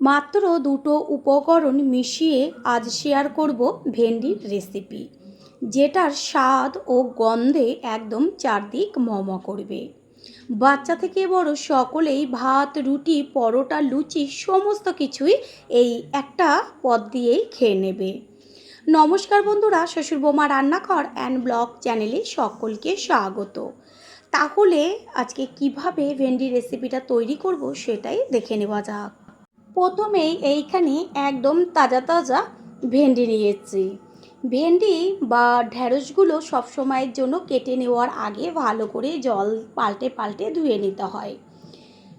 মাত্র দুটো উপকরণ মিশিয়ে আজ শেয়ার করব ভেন্ডির রেসিপি, যেটার স্বাদ ও গন্ধে একদম চারদিক মম করবে। বাচ্চা থেকে বড় সকলেই ভাত, রুটি, পরোটা, লুচি সমস্ত কিছুই এই একটা পদ দিয়েই খেয়ে নেবে। নমস্কার বন্ধুরা, শ্বশুর বৌমা রান্নাঘর অ্যান্ড ব্লগ চ্যানেলে সকলকে স্বাগত। তাহলে আজকে কিভাবে ভেন্ডি রেসিপিটা তৈরি করব সেটাই দেখে নেওয়া যাক। প্রথমেই এইখানে একদম তাজা তাজা ভেন্ডি নিয়েছি। ভেন্ডি বা ঢ্যাঁড়সগুলো সবসময়ের জন্য কেটে নেওয়ার আগে ভালো করে জল পাল্টে পাল্টে ধুয়ে নিতে হয়।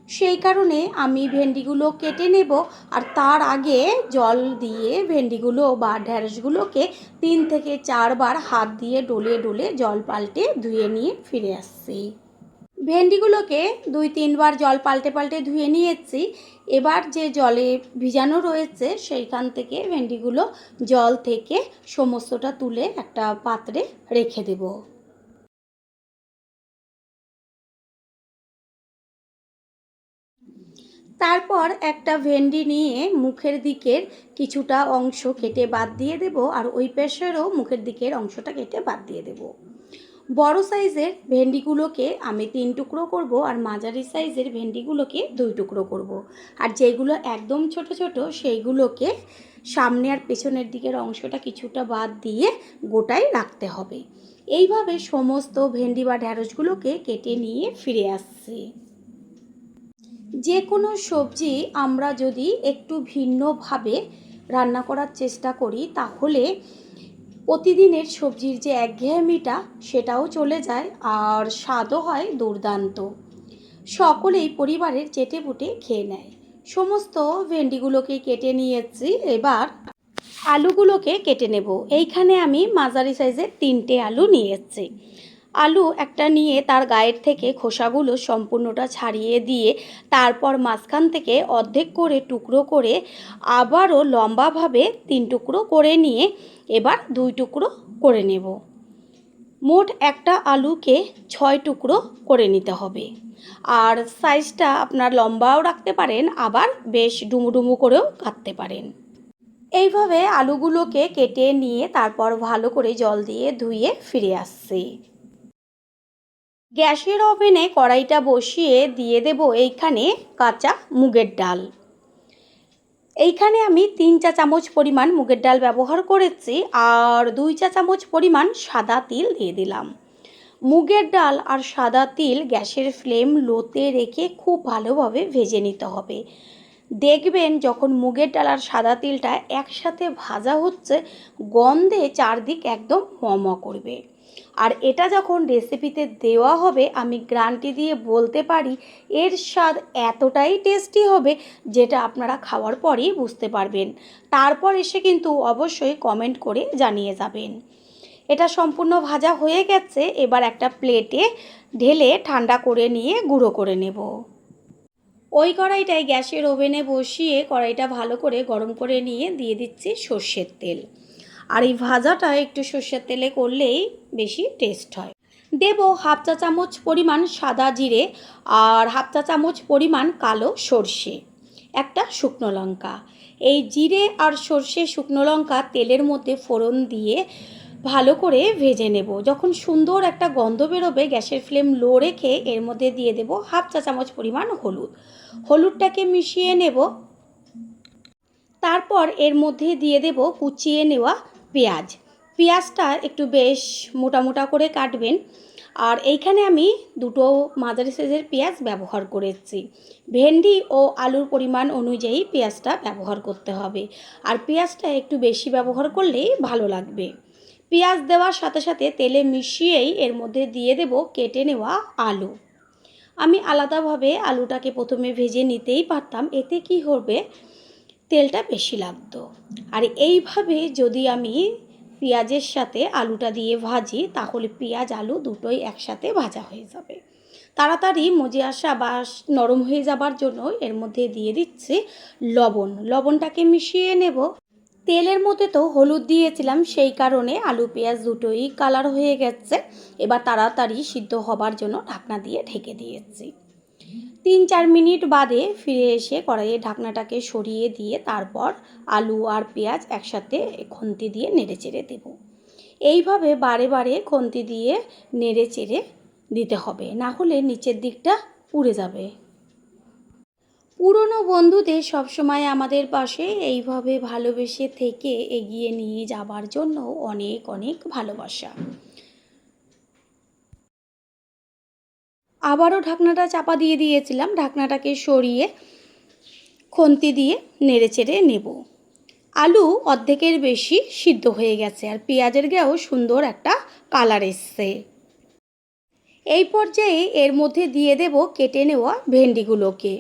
সেই কারণে আমি ভেন্ডিগুলো কেটে নেব, আর তার আগে জল দিয়ে ভেন্ডিগুলো বা ঢ্যাঁড়সগুলোকে 3 থেকে 4 বার হাত দিয়ে ডলে ডলে জল পাল্টে ধুয়ে নিয়ে ফিরে আসছি। ভেন্ডিগুলোকে 2-3 বার জল পাল্টে পাল্টে ধুয়ে নিয়েছি। এবার যে জলে ভিজানো রয়েছে সেইখান থেকে ভেন্ডিগুলো জল থেকে সমস্তটা তুলে একটা পাত্রে রেখে দেব। তারপর একটা ভেন্ডি নিয়ে মুখের দিকের কিছুটা অংশ কেটে বাদ দিয়ে দেব, আর ওই পাশেরও মুখের দিকের অংশটা কেটে বাদ দিয়ে দেব। বড় সাইজের ভেন্ডিগুলোকে আমি 3 টুকরো করব, আর মাঝারি সাইজের ভেন্ডিগুলোকে 2 টুকরো করব। আর যেগুলো একদম ছোট ছোট সেইগুলোকে সামনে আর পেছনের দিকের অংশটা কিছুটা বাদ দিয়ে গোটাই রাখতে হবে। এইভাবে সমস্ত ভেন্ডি বা ঢ্যাঁড়সগুলোকে কেটে নিয়ে ফিরে আসছি। যে কোনো সবজি আমরা যদি একটু ভিন্নভাবে রান্না করার চেষ্টা করি তাহলে প্রতিদিনের সবজির যে একঘেয়েমিটা সেটাও চলে যায়, আর স্বাদও হয় দুর্দান্ত। সকলেই পরিবারের চেটেপুটে খেয়ে নেয়। সমস্ত ভেন্ডিগুলোকে কেটে নিয়েছি। এবার আলুগুলোকে কেটে নেব। এইখানে আমি মাঝারি সাইজের 3টে আলু নিয়েছি। আলু একটা নিয়ে তার গায়ের থেকে খোসাগুলো সম্পূর্ণটা ছাড়িয়ে দিয়ে তারপর মাঝখান থেকে অর্ধেক করে টুকরো করে আবারও লম্বাভাবে 3 টুকরো করে নিয়ে এবার 2 টুকরো করে নেব। মোট একটা আলুকে 6 টুকরো করে নিতে হবে। আর সাইজটা আপনার লম্বাও রাখতে পারেন, আবার বেশ ডুমু করেও কাটতে পারেন। এইভাবে আলুগুলোকে কেটে নিয়ে তারপর ভালো করে জল দিয়ে ধুয়ে ফিরে আসছি। গ্যাসের ওভেনে কড়াইটা বসিয়ে দিয়ে দেব এইখানে কাঁচা মুগের ডাল। এইখানে আমি 3 চা চামচ পরিমাণ মুগের ডাল ব্যবহার করেছি, আর 2 চা চামচ পরিমাণ সাদা তিল দিয়ে দিলাম। মুগের ডাল আর সাদা তিল গ্যাসের ফ্লেম লোতে রেখে খুব ভালোভাবে ভেজে নিতে হবে। দেখবেন যখন মুগের ডাল আর সাদা তিলটা একসাথে ভাজা হচ্ছে, গন্ধে চারদিক একদম মম করবে। আর এটা যখন রেসিপিতে দেওয়া হবে, আমি গ্যারান্টি দিয়ে বলতে পারি এর স্বাদ এতটাই টেস্টি হবে যেটা আপনারা খাওয়ার পরেই বুঝতে পারবেন। তারপর এসে কিন্তু অবশ্যই কমেন্ট করে জানিয়ে যাবেন। এটা সম্পূর্ণ ভাজা হয়ে গেছে। এবার একটা প্লেটে ঢেলে ঠান্ডা করে নিয়ে গুঁড়ো করে নেব। ওই কড়াইটায় গ্যাসের ওভেনে বসিয়ে কড়াইটা ভালো করে গরম করে নিয়ে দিয়ে দিচ্ছি সর্ষের তেল। আর এই ভাজাটা একটু সর্ষের তেলে করলেই বেশি টেস্ট হয়। দেব হাফ চা চামচ পরিমাণ সাদা জিরে, আর হাফ চা চামচ পরিমাণ কালো সর্ষে, একটা শুকনো লঙ্কা। এই জিরে আর সর্ষে শুকনো লঙ্কা তেলের মধ্যে ফোড়ন দিয়ে ভালো করে ভেজে নেব। যখন সুন্দর একটা গন্ধ বেরোবে গ্যাসের ফ্লেম লো রেখে এর মধ্যে দিয়ে দেব হাফ চা চামচ পরিমাণ হলুদ। হলুদটাকে মিশিয়ে নেব। তারপর এর মধ্যে দিয়ে দেব কুচিয়ে নেওয়া পেঁয়াজ। পেঁয়াজটা একটু বেশ মোটা মোটা করে কাটবেন। আর এইখানে আমি 2টো মাঝারি সাইজের পেঁয়াজ ব্যবহার করেছি। ভেন্ডি ও আলুর পরিমাণ অনুযায়ী পেঁয়াজটা ব্যবহার করতে হবে, আর পেঁয়াজটা একটু বেশি ব্যবহার করলেই ভালো লাগবে। পেঁয়াজ দেওয়ার সাথে সাথে তেলে মিশিয়েই এর মধ্যে দিয়ে দেব কেটে নেওয়া আলু। আমি আলাদাভাবে আলুটাকে প্রথমে ভেজে নিতেই পারতাম, এতে কি হবে তেলটা বেশি লাগতো। আর এইভাবে যদি আমি পেঁয়াজের সাথে আলুটা দিয়ে ভাজি তাহলে পেঁয়াজ আলু দুটোই একসাথে ভাজা হয়ে যাবে। তাড়াতাড়ি মজে আসা বা নরম হয়ে যাবার জন্য এর মধ্যে দিয়ে দিচ্ছি লবণ। লবণটাকে মিশিয়ে নেব। তেলের মধ্যে তো হলুদ দিয়েছিলাম, সেই কারণে আলু পেঁয়াজ দুটোই কালার হয়ে গেছে। এবার তাড়াতাড়ি সিদ্ধ হবার জন্য ঢাকনা দিয়ে ঢেকে দিয়েছি। 3-4 মিনিট বাদে ফিরে এসে কড়াইয়ের ঢাকনাটাকে সরিয়ে দিয়ে তারপর আলু আর পেঁয়াজ একসাথে খুন্তি দিয়ে নেড়েচেড়ে দেব। এইভাবে বারে বারে খুন্তি দিয়ে নেড়েচেড়ে দিতে হবে, না হলে নিচের দিকটা পুড়ে যাবে। পুরনো বন্ধুদের সবসময় আমাদের পাশে এইভাবে ভালোবেসে থেকে এগিয়ে নিয়ে যাবার জন্য অনেক অনেক ভালোবাসা। আবারও ঢাকনাটা চাপা দিয়ে দিয়েছিলাম, ঢাকনাটাকে সরিয়ে খুন্তি দিয়ে নেড়েচেড়ে নেব। আলু অর্ধেকের বেশি সিদ্ধ হয়ে গেছে আর পেঁয়াজের গায়েও সুন্দর একটা কালার এসছে। এই পর্যায়ে এর মধ্যে দিয়ে দেব কেটে নেওয়া ভেন্ডিগুলোকে।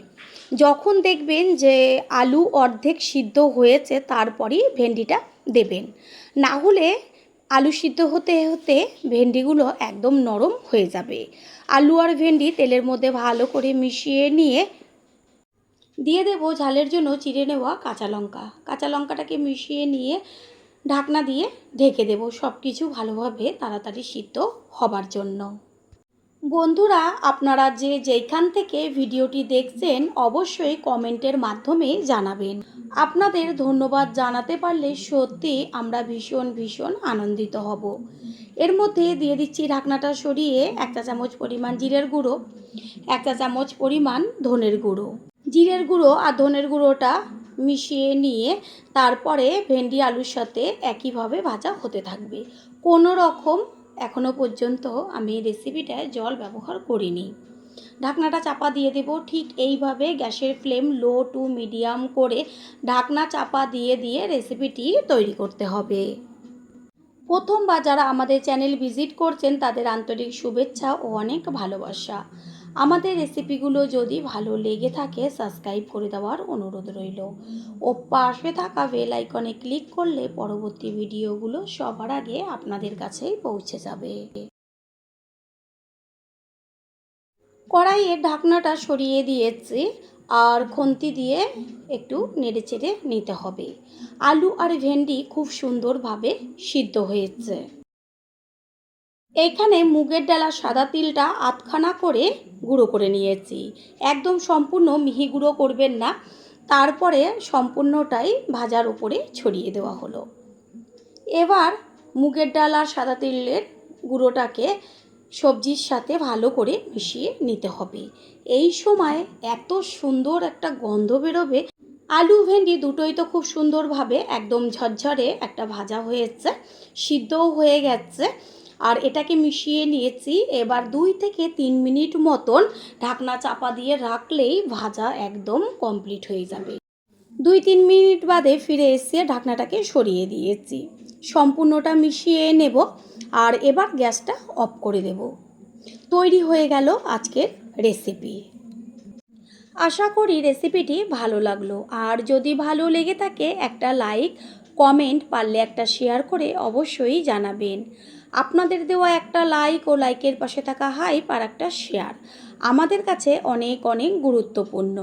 যখন দেখবেন যে আলু অর্ধেক সিদ্ধ হয়েছে তারপরই ভেন্ডিটা দেবেন, না হলে আলু সিদ্ধ হতে হতে ভেন্ডিগুলো একদম নরম হয়ে যাবে। আলু আর ভেন্ডি তেলের মধ্যে ভালো করে মিশিয়ে নিয়ে দিয়ে দেব ঝালের জন্য চিড়ে নেওয়া কাঁচা লঙ্কা। কাঁচা লঙ্কাটাকে মিশিয়ে নিয়ে ঢাকনা দিয়ে ঢেকে দেব, সব কিছু ভালোভাবে তাড়াতাড়ি সিদ্ধ হবার জন্য। বন্ধুরা, আপনারা যেইখান থেকে ভিডিওটি দেখছেন অবশ্যই কমেন্টের মাধ্যমে জানাবেন। আপনাদের ধন্যবাদ জানাতে পারলে সত্যি আমরা ভীষণ ভীষণ আনন্দিত হব। এর মধ্যে দিয়ে দিচ্ছি ঢাকনাটা সরিয়ে 1 চা চামচ পরিমাণ জিরের গুঁড়ো, 1 চা চামচ পরিমাণ ধনের গুঁড়ো। জিরের গুঁড়ো আর ধনের গুঁড়োটা মিশিয়ে নিয়ে তারপরে ভেন্ডি আলুর সাথে একইভাবে ভাজা হতে থাকবে। কোনো রকম এখনো পর্যন্ত আমি রেসিপিটায় জল ব্যবহার করিনি। ঢাকনাটা চাপা দিয়ে দেব। ঠিক এইভাবে গ্যাসের ফ্লেম লো টু মিডিয়াম করে ঢাকনা চাপা দিয়ে দিয়ে রেসিপিটি তৈরি করতে হবে। প্রথমবার যারা আমাদের চ্যানেল ভিজিট করছেন তাদের আন্তরিক শুভেচ্ছা ও অনেক ভালোবাসা। আমাদের রেসিপিগুলো যদি ভালো লেগে থাকে সাবস্ক্রাইব করে দেওয়ার অনুরোধ রইল ও পাশে থাকা বেল আইকনে ক্লিক করলে পরবর্তী ভিডিওগুলো সবার আগে আপনাদের কাছেই পৌঁছে যাবে। কড়াইয়ের ঢাকনাটা সরিয়ে দিয়েছি আর খুন্তি দিয়ে একটু নেড়েচেড়ে নিতে হবে। আলু আর ভেন্ডি খুব সুন্দরভাবে সিদ্ধ হয়েছে। এইখানে মুগের ডালা সাদা তিলটা আধখানা করে গুঁড়ো করে নিয়েছি। একদম সম্পূর্ণ মিহি গুঁড়ো করবেন না, তারপরে সম্পূর্ণটাই ভাজার উপরে ছড়িয়ে দেওয়া হলো। এবার মুগের ডাল আর সাদা তিলের গুঁড়োটাকে সবজির সাথে ভালো করে মিশিয়ে নিতে হবে। এই সময় এত সুন্দর একটা গন্ধ বেরোবে। আলু ভেন্ডি দুটোই তো খুব সুন্দরভাবে একদম ঝরঝরে একটা ভাজা হয়েছে, সিদ্ধও হয়ে গেছে। আর এটাকে মিশিয়ে নিয়েছি। এবার 2 থেকে 3 মিনিট মতন ঢাকনা চাপা দিয়ে রাখলেই ভাজা একদম কমপ্লিট হয়ে যাবে। 2-3 মিনিট বাদে ফিরে এসে ঢাকনাটাকে সরিয়ে দিয়েছি। সম্পূর্ণটা মিশিয়ে নেব আর এবার গ্যাসটা অফ করে দেব। তৈরি হয়ে গেল আজকের রেসিপি। আশা করি রেসিপিটি ভালো লাগলো, আর যদি ভালো লেগে থাকে একটা লাইক, কমেন্ট, পারলে একটা শেয়ার করে অবশ্যই জানাবেন। আপনাদের দেওয়া একটা লাইক ও লাইকের পাশে থাকা হাইপ আর একটা শেয়ার আমাদের কাছে অনেক অনেক গুরুত্বপূর্ণ।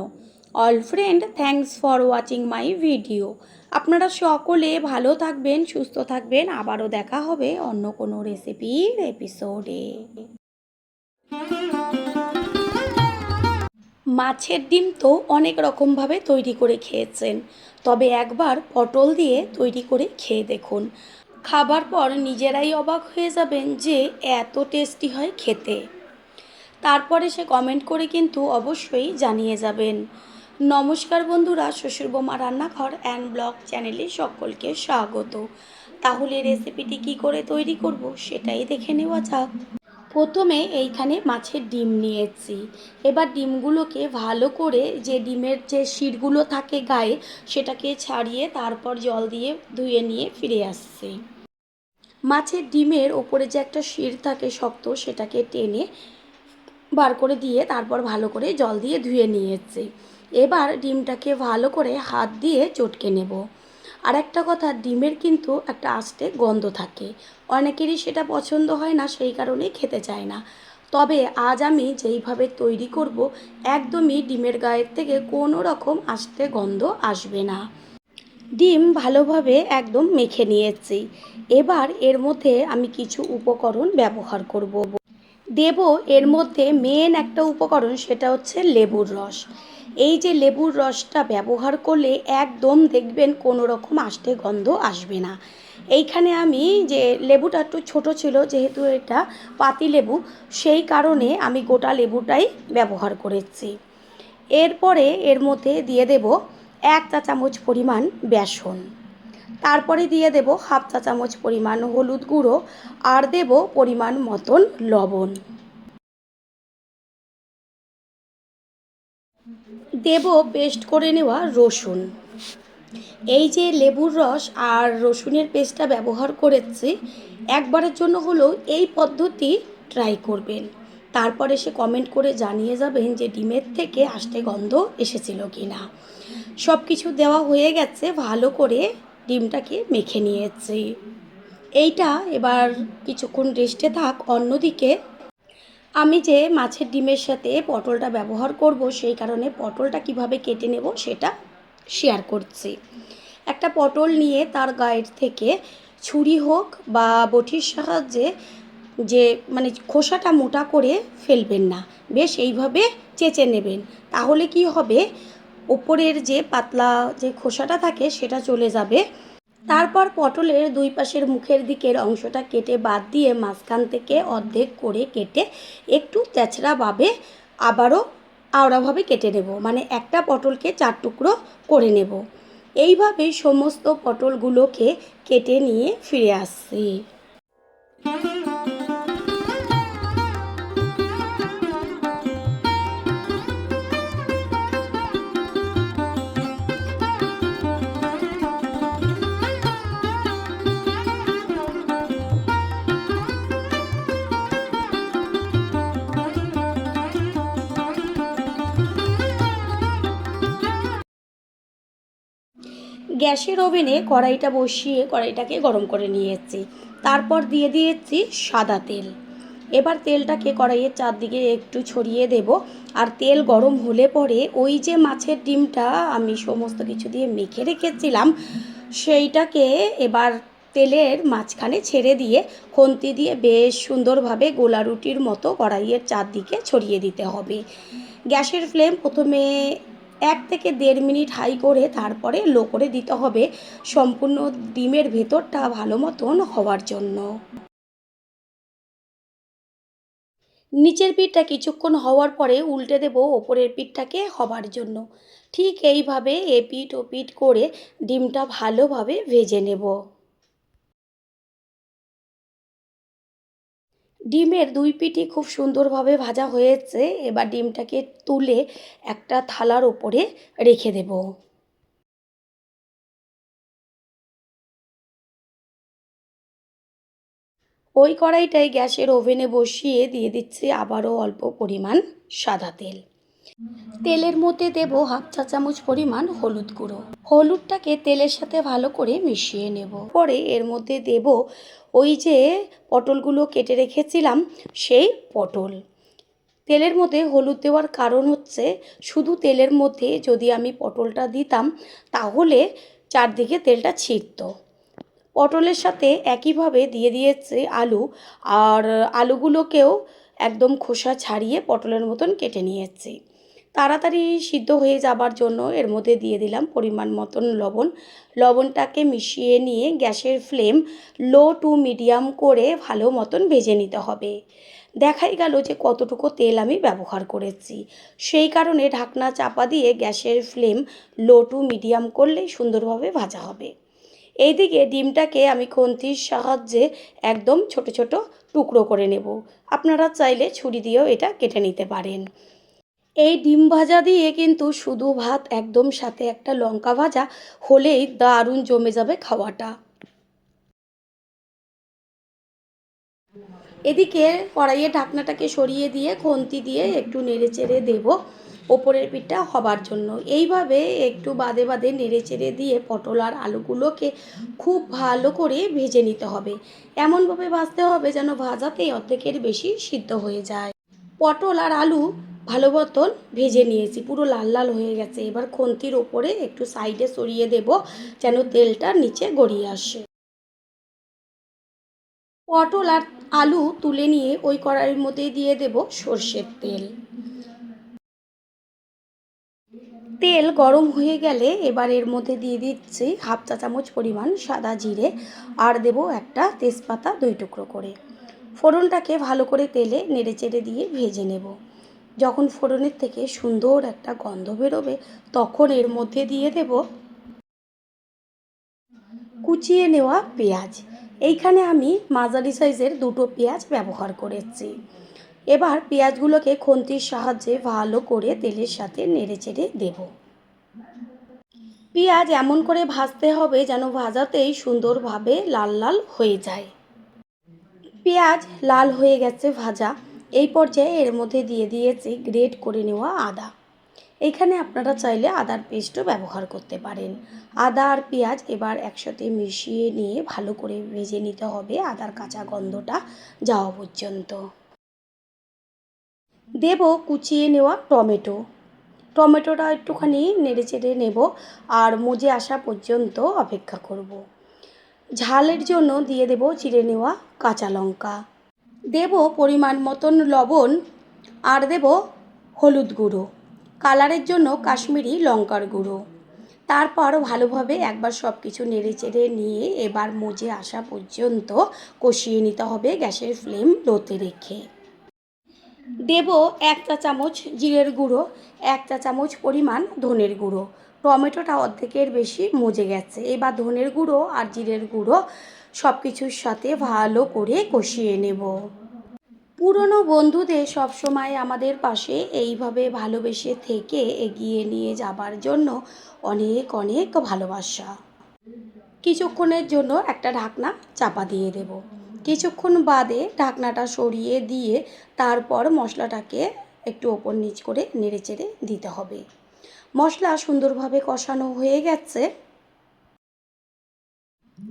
All friend, thanks for watching my video. আপনারা সকলে ভালো থাকবেন, সুস্থ থাকবেন। আবারও দেখা হবে অন্য কোনো রেসিপির এপিসোডে। মাছের ডিম তো অনেক রকমভাবে তৈরি করে খেয়েছেন, তবে একবার পটল দিয়ে তৈরি করে খেয়ে দেখুন। খাবার পর নিজেরাই অবাক হয়ে যাবেন যে এত টেস্টি হয় খেতে। তারপরে সে কমেন্ট করে কিন্তু অবশ্যই জানিয়ে যাবেন। নমস্কার বন্ধুরা, শ্বশুরবৌমা রান্নাঘর অ্যান্ড ব্লগ চ্যানেলে সকলকে স্বাগত। তাহলে রেসিপিটি কি করে তৈরি করব সেটাই দেখে নেওয়া যাক। প্রথমে এইখানে মাছের ডিম নিয়েছি। এবার ডিমগুলোকে ভালো করে যে ডিমের যে শিরগুলো থাকে গায়ে সেটাকে ছাড়িয়ে তারপর জল দিয়ে ধুয়ে নিয়ে ফিরে আসছি। মাছের ডিমের ওপরে যে একটা শির থাকে শক্ত, সেটাকে টেনে বার করে দিয়ে তারপর ভালো করে জল দিয়ে ধুয়ে নিয়েছি। এবার ডিমটাকে ভালো করে হাত দিয়ে চটকে নেব। আর একটা কথা, ডিমের কিন্তু একটা আস্তে গন্ধ থাকে, অনেকেরই সেটা পছন্দ হয় না, সেই কারণেই খেতে চায় না। তবে আজ আমি যেইভাবে তৈরি করব একদমই ডিমের গায়ের থেকে কোনো রকম আস্তে গন্ধ আসবে না। ডিম ভালোভাবে একদম মেখে নিয়েছি। এবার এর মধ্যে আমি কিছু উপকরণ ব্যবহার করব। দেব এর মধ্যে মেন একটা উপকরণ, সেটা হচ্ছে লেবুর রস। এই যে লেবুর রসটা ব্যবহার করলে একদম দেখবেন কোনো রকম আষ্টে গন্ধ আসবে না। এইখানে আমি যে লেবুটা একটু ছোট ছিল, যেহেতু এটা পাতি লেবু, সেই কারণে আমি গোটা লেবুটাই ব্যবহার করেছি। এরপরে এর মধ্যে দিয়ে দেব 1 চা চামচ পরিমাণ বেসন, তারপরে দিয়ে দেব হাফ চা চামচ পরিমাণ হলুদ গুঁড়ো, আর দেব পরিমাণ মতন লবণ। দেব পেস্ট করে নেওয়া রসুন। এই যে লেবুর রস আর রসুনের পেস্টটা ব্যবহার করেছি, একবারের জন্য হলেও এই পদ্ধতি ট্রাই করবেন। তারপরে সে কমেন্ট করে জানিয়ে যাবেন যে ডিমের থেকে আষ্টে গন্ধ এসেছিল কি না। সব কিছু দেওয়া হয়ে গেছে, ভালো করে ডিমটাকে মেখে নিয়েছি। এইটা এবার কিছুক্ষণ রেস্টে থাক। অন্যদিকে আমি যে মাছের ডিমের সাথে পটলটা ব্যবহার করব, সেই কারণে পটলটা কিভাবে কেটে নেব সেটা শেয়ার করছি। একটা পটল নিয়ে তার গায়ের থেকে ছুরি হোক বা বটির সাহায্যে, যে মানে খোসাটা মোটা করে ফেলবেন না, বেশ এইভাবে চেঁচে নেবেন। তাহলে কি হবে, ওপরের যে পাতলা যে খোসাটা থাকে সেটা চলে যাবে। তারপর পটলের দুই পাশের মুখের দিকের অংশটা কেটে বাদ দিয়ে মাঝখান থেকে অর্ধেক করে কেটে একটু তেচড়াভাবে আবারও আওড়াভাবে কেটে নেব, মানে একটা পটলকে 4 টুকরো করে নেব। এইভাবেই সমস্ত পটলগুলোকে কেটে নিয়ে ফিরে আসছি। গ্যাসের ওভেনে কড়াইটা বসিয়ে কড়াইটাকে গরম করে নিয়েছি। তারপর দিয়ে দিয়েছি সাদা তেল। এবার তেলটাকে কড়াইয়ের চারদিকে একটু ছড়িয়ে দেব। আর তেল গরম হলে পরে ওই যে মাছের ডিমটা আমি সমস্ত কিছু দিয়ে মেখে রেখেছিলাম, সেইটাকে এবার তেলের মাঝখানে ছেড়ে দিয়ে খুন্তি দিয়ে বেশ সুন্দরভাবে গোলা রুটির মতো কড়াইয়ের চারদিকে ছড়িয়ে দিতে হবে। গ্যাসের ফ্লেম প্রথমে 1 থেকে 1.5 মিনিট হাই করে তারপরে লো করে দিতে হবে, সম্পূর্ণ ডিমের ভেতরটা ভালো মতন হওয়ার জন্য। নিচের পিঠটা কিছুক্ষণ হওয়ার পরে উল্টে দেব ওপরের পিঠটাকে হবার জন্য। ঠিক এইভাবে এপিঠ ওপিঠ করে ডিমটা ভালোভাবে ভেজে নেব। ডিমের দুই পিঠই খুব সুন্দরভাবে ভাজা হয়েছে। এবার ডিমটাকে তুলে একটা থালার ওপরে রেখে দেব। ওই কড়াইটাই গ্যাসের ওভেনে বসিয়ে দিয়ে দিচ্ছি আবারও অল্প পরিমাণ সাদা তেল। তেলের মধ্যে দেব হাফ চা চামচ পরিমাণ হলুদ গুঁড়ো। হলুদটাকে তেলের সাথে ভালো করে মিশিয়ে নেব। পরে এর মধ্যে দেব ওই যে পটলগুলো কেটে রেখেছিলাম, সেই পটল। তেলের মধ্যে হলুদ দেওয়ার কারণ হচ্ছে, শুধু তেলের মধ্যে যদি আমি পটলটা দিতাম তাহলে চারদিকে তেলটা ছিটতো। পটলের সাথে একইভাবে দিয়ে দিয়েছি আলু, আর আলুগুলোকেও একদম খোসা ছাড়িয়ে পটলের মতন কেটে নিয়েছি। তাড়াতাড়ি সিদ্ধ হয়ে যাবার জন্য এর মধ্যে দিয়ে দিলাম পরিমাণ মতন লবণ। লবণটাকে মিশিয়ে নিয়ে গ্যাসের ফ্লেম লো টু মিডিয়াম করে ভালো মতন ভেজে নিতে হবে। দেখাই গেল যে কতটুকু তেল আমি ব্যবহার করেছি, সেই কারণে ঢাকনা চাপা দিয়ে গ্যাসের ফ্লেম লো টু মিডিয়াম করলেই সুন্দরভাবে ভাজা হবে। এইদিকে ডিমটাকে আমি খুন্তির সাহায্যে একদম ছোট ছোট টুকরো করে নেব। আপনারা চাইলে ছুরি দিয়েও এটা কেটে নিতে পারেন। এই ডিম ভাজা দিয়ে কিন্তু শুধু ভাত, একদম সাথে একটা লঙ্কা ভাজা হলেই দারুণ জমে যাবে খাওয়াটা। এদিকে কড়াইয়ে ঢাকনাটাকে সরিয়ে দিয়ে খুন্তি দিয়ে একটু নেড়ে চেড়ে দেব ওপরের পিঠটা হবার জন্য। এইভাবে একটু বাদে বাদে নেড়ে চেড়ে দিয়ে পটল আর আলুগুলোকে খুব ভালো করে ভেজে নিতে হবে। এমনভাবে ভাজতে হবে যেন ভাজাতেই অর্ধেকের বেশি সিদ্ধ হয়ে যায়। পটল আর আলু ভালো মতন ভেজে নিয়েছি, পুরো লাল লাল হয়ে গেছে। এবার খুন্তির ওপরে একটু সাইডে সরিয়ে দেব যেন তেলটা নিচে গড়িয়ে আসে। পটল আর আলু তুলে নিয়ে ওই কড়াইয়ের মধ্যে দিয়ে দেব সর্ষের তেল। তেল গরম হয়ে গেলে এবার এর মধ্যে দিয়ে দিচ্ছি হাফ চা চামচ পরিমাণ সাদা জিরে, আর দেব একটা তেজপাতা 2 টুকরো করে। ফোড়নটাকে ভালো করে তেলে নেড়েচেড়ে দিয়ে ভেজে নেব। যখন ফোড়নের থেকে সুন্দর একটা গন্ধ বেরোবে তখন এর মধ্যে দিয়ে দেব কুচিয়ে নেওয়া পেঁয়াজ। এইখানে আমি মাঝারি সাইজের 2টো পেঁয়াজ ব্যবহার করেছি। এবার পেঁয়াজগুলোকে খুন্তির সাহায্যে ভালো করে তেলের সাথে নেড়েচেড়ে দেব। পেঁয়াজ এমন করে ভাজতে হবে যেন ভাজাতেই সুন্দরভাবে লাল লাল হয়ে যায়। পেঁয়াজ লাল হয়ে গেছে ভাজা। এই পর্যায়ে এর মধ্যে দিয়ে দিয়েছি গ্রেট করে নেওয়া আদা। এইখানে আপনারা চাইলে আদার পেস্টও ব্যবহার করতে পারেন। আদা আর পেঁয়াজ এবার একসাথে মিশিয়ে নিয়ে ভালো করে ভেজে নিতে হবে আদার কাঁচা গন্ধটা যাওয়া পর্যন্ত। দেব কুচিয়ে নেওয়া টমেটো। টমেটোটা একটুখানি নেড়েচেড়ে নেব আর মজে আসা পর্যন্ত অপেক্ষা করব। ঝালের জন্য দিয়ে দেব চিড়ে নেওয়া কাঁচা লঙ্কা, দেব পরিমাণ মতন লবণ, আর দেব হলুদ গুঁড়ো, কালারের জন্য কাশ্মীরি লঙ্কার গুঁড়ো। তারপর ভালোভাবে একবার সব কিছু নেড়েচেড়ে নিয়ে এবার মজে আসা পর্যন্ত কষিয়ে নিতে হবে গ্যাসের ফ্লেম লোতে রেখে। দেব 1 চা চামচ জিরের গুঁড়ো, 1 চা চামচ পরিমাণ ধনের গুঁড়ো। টমেটোটা অর্ধেকের বেশি মজে গেছে। এবার ধনের গুঁড়ো আর জিরের গুঁড়ো সব কিছুর সাথে ভালো করে কষিয়ে নেব। পুরনো বন্ধুদের সবসময় আমাদের পাশে এইভাবে ভালোবেসে থেকে এগিয়ে নিয়ে যাবার জন্য অনেক অনেক ভালোবাসা। কিছুক্ষণের জন্য একটা ঢাকনা চাপা দিয়ে দেব। কিছুক্ষণ বাদে ঢাকনাটা সরিয়ে দিয়ে তারপর মশলাটাকে একটু ওপর নিচ করে নেড়েচেড়ে দিতে হবে। মশলা সুন্দরভাবে কষানো হয়ে গেছে।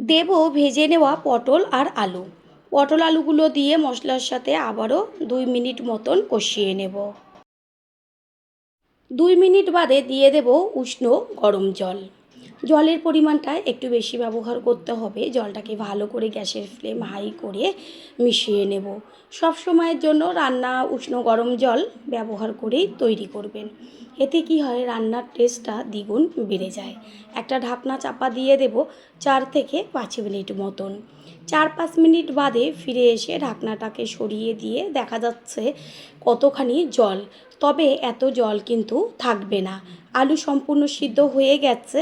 দেব ভেজে নেওয়া পটল আর আলু। পটল আলুগুলো দিয়ে মশলার সাথে আবারও 2 মিনিট মতন কষিয়ে নেব। 2 মিনিট বাদে দিয়ে দেব উষ্ণ গরম জল। জলের পরিমাণটা একটু বেশি ব্যবহার করতে হবে। জলটাকে ভালো করে গ্যাসের ফ্লেম হাই করে মিশিয়ে নেব। সব সময়ের জন্য রান্না উষ্ণ গরম জল ব্যবহার করেই তৈরি করবেন। এতে কি হয়, রান্নার টেস্টটা দ্বিগুণ বেড়ে যায়। একটা ঢাকনা চাপা দিয়ে দেব 4 থেকে 5 মিনিট মতন। 4-5 মিনিট বাদে ফিরে এসে ঢাকনাটাকে সরিয়ে দিয়ে দেখা যাচ্ছে কতখানি জল, তবে এত জল কিন্তু থাকবে না। আলু সম্পূর্ণ সিদ্ধ হয়ে গেছে।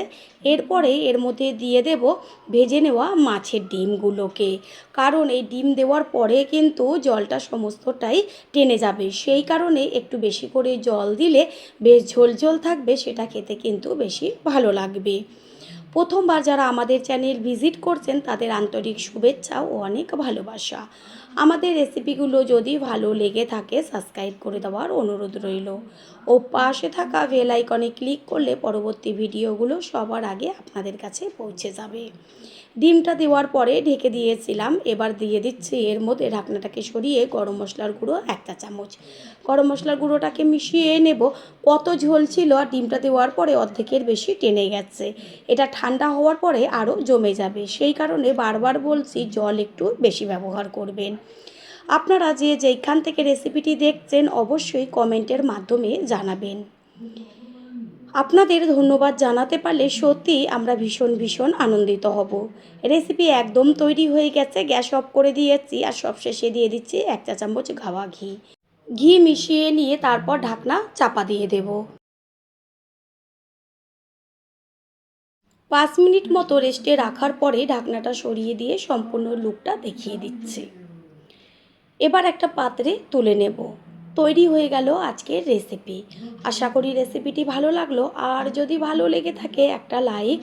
এরপরে এর মধ্যে দিয়ে দেব ভেজে নেওয়া মাছের ডিমগুলোকে, কারণ এই ডিম দেওয়ার পরে কিন্তু জলটা সমস্তটাই টেনে যাবে। সেই কারণে একটু বেশি করে জল দিলে বেশ ঝোল ঝোল থাকবে, সেটা খেতে কিন্তু বেশি ভালো লাগবে। প্রথমবার যারা আমাদের চ্যানেল ভিজিট করছেন তাদের আন্তরিক শুভেচ্ছা ও অনেক ভালোবাসা। আমাদের রেসিপিগুলো যদি ভালো লেগে থাকে সাবস্ক্রাইব করে দেওয়ার অনুরোধ রইল ও পাশে থাকা বেল আইকনে ক্লিক করলে পরবর্তী ভিডিওগুলো সবার আগে আপনাদের কাছে পৌঁছে যাবে। ডিমটা দেওয়ার পরে ঢেকে দিয়েছিলাম। এবার দিয়ে দিচ্ছি এর মধ্যে ঢাকনাটাকে সরিয়ে গরম মশলার গুঁড়ো 1 চা চামচ। গরম মশলার গুঁড়োটাকে মিশিয়ে নেব। কত ঝোল ছিল আর ডিমটা দেওয়ার পরে অর্ধেকের বেশি টেনে গেছে। এটা ঠান্ডা হওয়ার পরে আরও জমে যাবে। সেই কারণে বারবার বলছি জল একটু বেশি ব্যবহার করবেন। আপনারা যে যেইখান থেকে রেসিপিটি দেখছেন অবশ্যই কমেন্টের মাধ্যমে জানাবেন। আপনাদের ধন্যবাদ জানাতে পারলে সত্যি আমরা ভীষণ ভীষণ আনন্দিত হব। রেসিপি একদম তৈরি হয়ে গেছে। গ্যাস অফ করে দিয়েছি আর সবশেষে দিয়ে দিচ্ছি 1 চা চামচ গাওয়া ঘি। ঘি মিশিয়ে নিয়ে তারপর ঢাকনা চাপা দিয়ে দেব। 5 মিনিট মতো রেস্টে রাখার পরে ঢাকনাটা সরিয়ে দিয়ে সম্পূর্ণ লুকটা দেখিয়ে দিচ্ছি। এবার একটা পাত্রে তুলে নেব। তৈরি হয়ে গেল আজকের রেসিপি। আশা করি রেসিপিটি ভালো লাগলো, আর যদি ভালো লেগে থাকে একটা লাইক,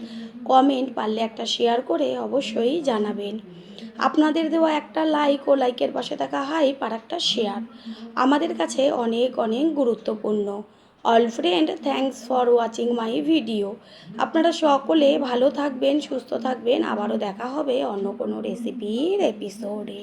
কমেন্ট, পারলে একটা শেয়ার করে অবশ্যই জানাবেন। আপনাদের দেওয়া একটা লাইক ও লাইকের পাশে থাকা হাইপ আর একটা শেয়ার আমাদের কাছে অনেক অনেক গুরুত্বপূর্ণ। All friend, thanks for watching my video. আপনারা সকলে ভালো থাকবেন, সুস্থ থাকবেন। আবারও দেখা হবে অন্য কোনো রেসিপির এপিসোডে।